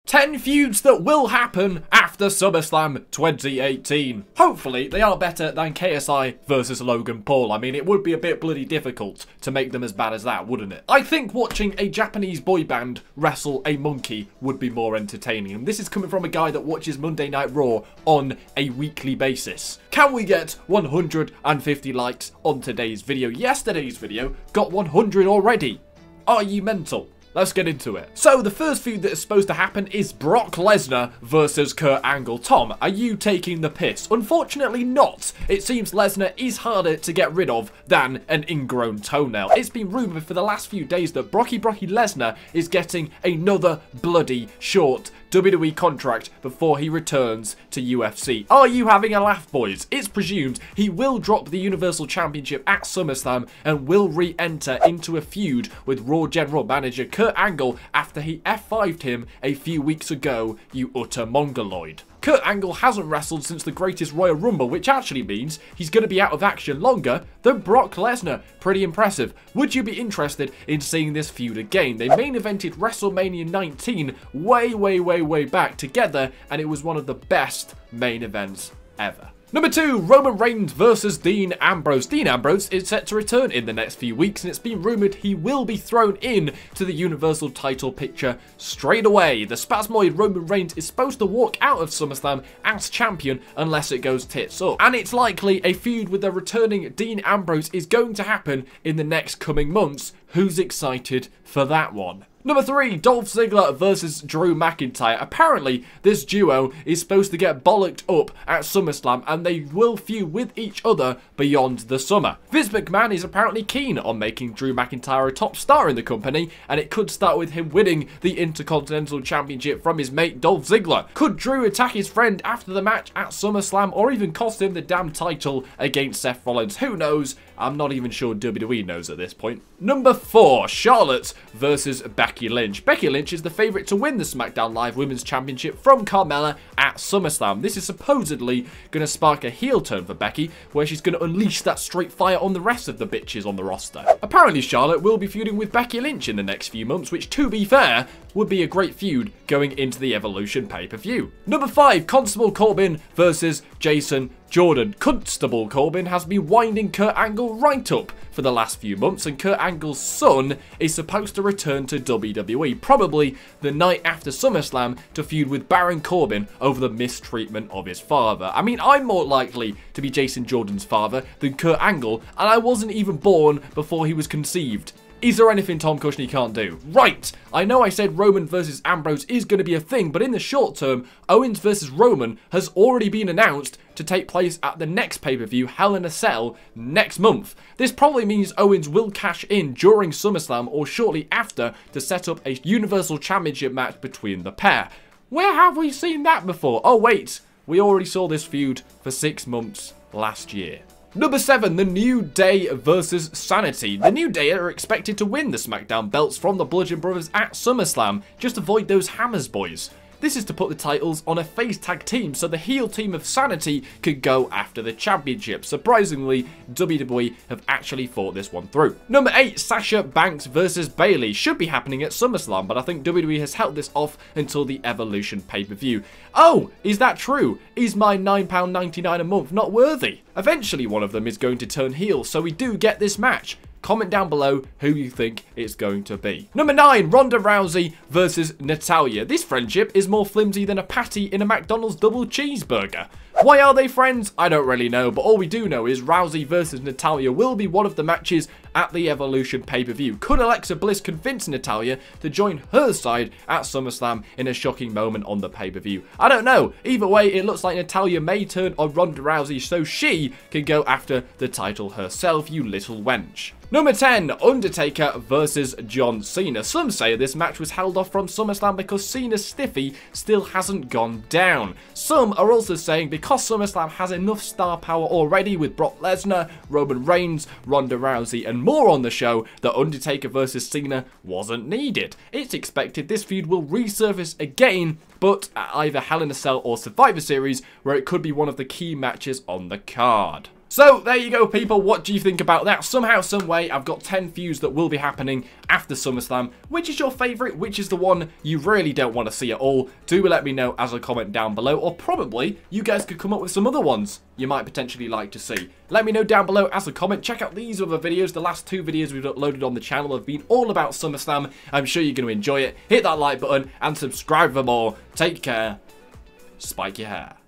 10 feuds that will happen after SummerSlam 2018. Hopefully, they are better than KSI versus Logan Paul. I mean, it would be a bit bloody difficult to make them as bad as that, wouldn't it? I think watching a Japanese boy band wrestle a monkey would be more entertaining. And this is coming from a guy that watches Monday Night Raw on a weekly basis. Can we get 150 likes on today's video? Yesterday's video got 100 already. Are you mental? Let's get into it. So, the first feud that is supposed to happen is Brock Lesnar versus Kurt Angle. Tom, are you taking the piss? Unfortunately not. It seems Lesnar is harder to get rid of than an ingrown toenail. It's been rumoured for the last few days that Brocky Lesnar is getting another bloody short WWE contract before he returns to UFC. Are you having a laugh, boys? It's presumed he will drop the Universal Championship at SummerSlam and will re-enter into a feud with Raw General Manager Kurt Angle after he F5'd him a few weeks ago, you utter mongoloid. Kurt Angle hasn't wrestled since the Greatest Royal Rumble, which actually means he's going to be out of action longer than Brock Lesnar. Pretty impressive. Would you be interested in seeing this feud again? They main evented WrestleMania 19 way back together, and it was one of the best main events ever. Number 2, Roman Reigns versus Dean Ambrose. Dean Ambrose is set to return in the next few weeks, and it's been rumoured he will be thrown in to the Universal title picture straight away. The spasmoid Roman Reigns is supposed to walk out of SummerSlam as champion unless it goes tits up. And it's likely a feud with the returning Dean Ambrose is going to happen in the next coming months. Who's excited for that one? Number 3, Dolph Ziggler versus Drew McIntyre. Apparently, this duo is supposed to get bollocked up at SummerSlam and they will feud with each other beyond the summer. Vince McMahon is apparently keen on making Drew McIntyre a top star in the company, and it could start with him winning the Intercontinental Championship from his mate Dolph Ziggler. Could Drew attack his friend after the match at SummerSlam or even cost him the damn title against Seth Rollins? Who knows? I'm not even sure WWE knows at this point. Number 4, Charlotte versus Becky Lynch. Becky Lynch is the favourite to win the SmackDown Live Women's Championship from Carmella at SummerSlam. This is supposedly going to spark a heel turn for Becky, where she's going to unleash that straight fire on the rest of the bitches on the roster. Apparently, Charlotte will be feuding with Becky Lynch in the next few months, which, to be fair, would be a great feud going into the Evolution pay-per-view. Number 5, Constable Corbin versus Jason Jordan. Constable Corbin has been winding Kurt Angle right up for the last few months, and Kurt Angle's son is supposed to return to WWE, probably the night after SummerSlam, to feud with Baron Corbin over the mistreatment of his father. I mean, I'm more likely to be Jason Jordan's father than Kurt Angle, and I wasn't even born before he was conceived. Is there anything Tom Cushney can't do? Right, I know I said Roman versus Ambrose is going to be a thing, but in the short term, Owens versus Roman has already been announced to take place at the next pay-per-view, Hell in a Cell, next month. This probably means Owens will cash in during SummerSlam or shortly after to set up a Universal Championship match between the pair. Where have we seen that before? Oh wait, we already saw this feud for 6 months last year. Number 7, The New Day versus Sanity. The New Day are expected to win the SmackDown belts from the Bludgeon Brothers at SummerSlam. Just avoid those hammers, boys. This is to put the titles on a face tag team so the heel team of Sanity could go after the championship. Surprisingly, WWE have actually thought this one through. Number 8, Sasha Banks versus Bayley. Should be happening at SummerSlam, but I think WWE has held this off until the Evolution pay-per-view. Oh, is that true? Is my £9.99 a month not worthy? Eventually one of them is going to turn heel, so we do get this match. Comment down below who you think it's going to be. Number 9, Ronda Rousey versus Natalya. This friendship is more flimsy than a patty in a McDonald's double cheeseburger. Why are they friends? I don't really know, but all we do know is Rousey versus Natalya will be one of the matches at the Evolution pay-per-view. Could Alexa Bliss convince Natalya to join her side at SummerSlam in a shocking moment on the pay-per-view? I don't know. Either way, it looks like Natalya may turn on Ronda Rousey so she can go after the title herself, you little wench. Number 10, Undertaker versus John Cena. Some say this match was held off from SummerSlam because Cena's stiffy still hasn't gone down. Some are also saying because SummerSlam has enough star power already with Brock Lesnar, Roman Reigns, Ronda Rousey and more on the show, that Undertaker versus Cena wasn't needed. It's expected this feud will resurface again, but at either Hell in a Cell or Survivor Series, where it could be one of the key matches on the card. So, there you go, people. What do you think about that? Somehow, some way, I've got 10 feuds that will be happening after SummerSlam. Which is your favourite? Which is the one you really don't want to see at all? Do let me know as a comment down below. Or probably, you guys could come up with some other ones you might potentially like to see. Let me know down below as a comment. Check out these other videos. The last 2 videos we've uploaded on the channel have been all about SummerSlam. I'm sure you're going to enjoy it. Hit that like button and subscribe for more. Take care. Spike your hair.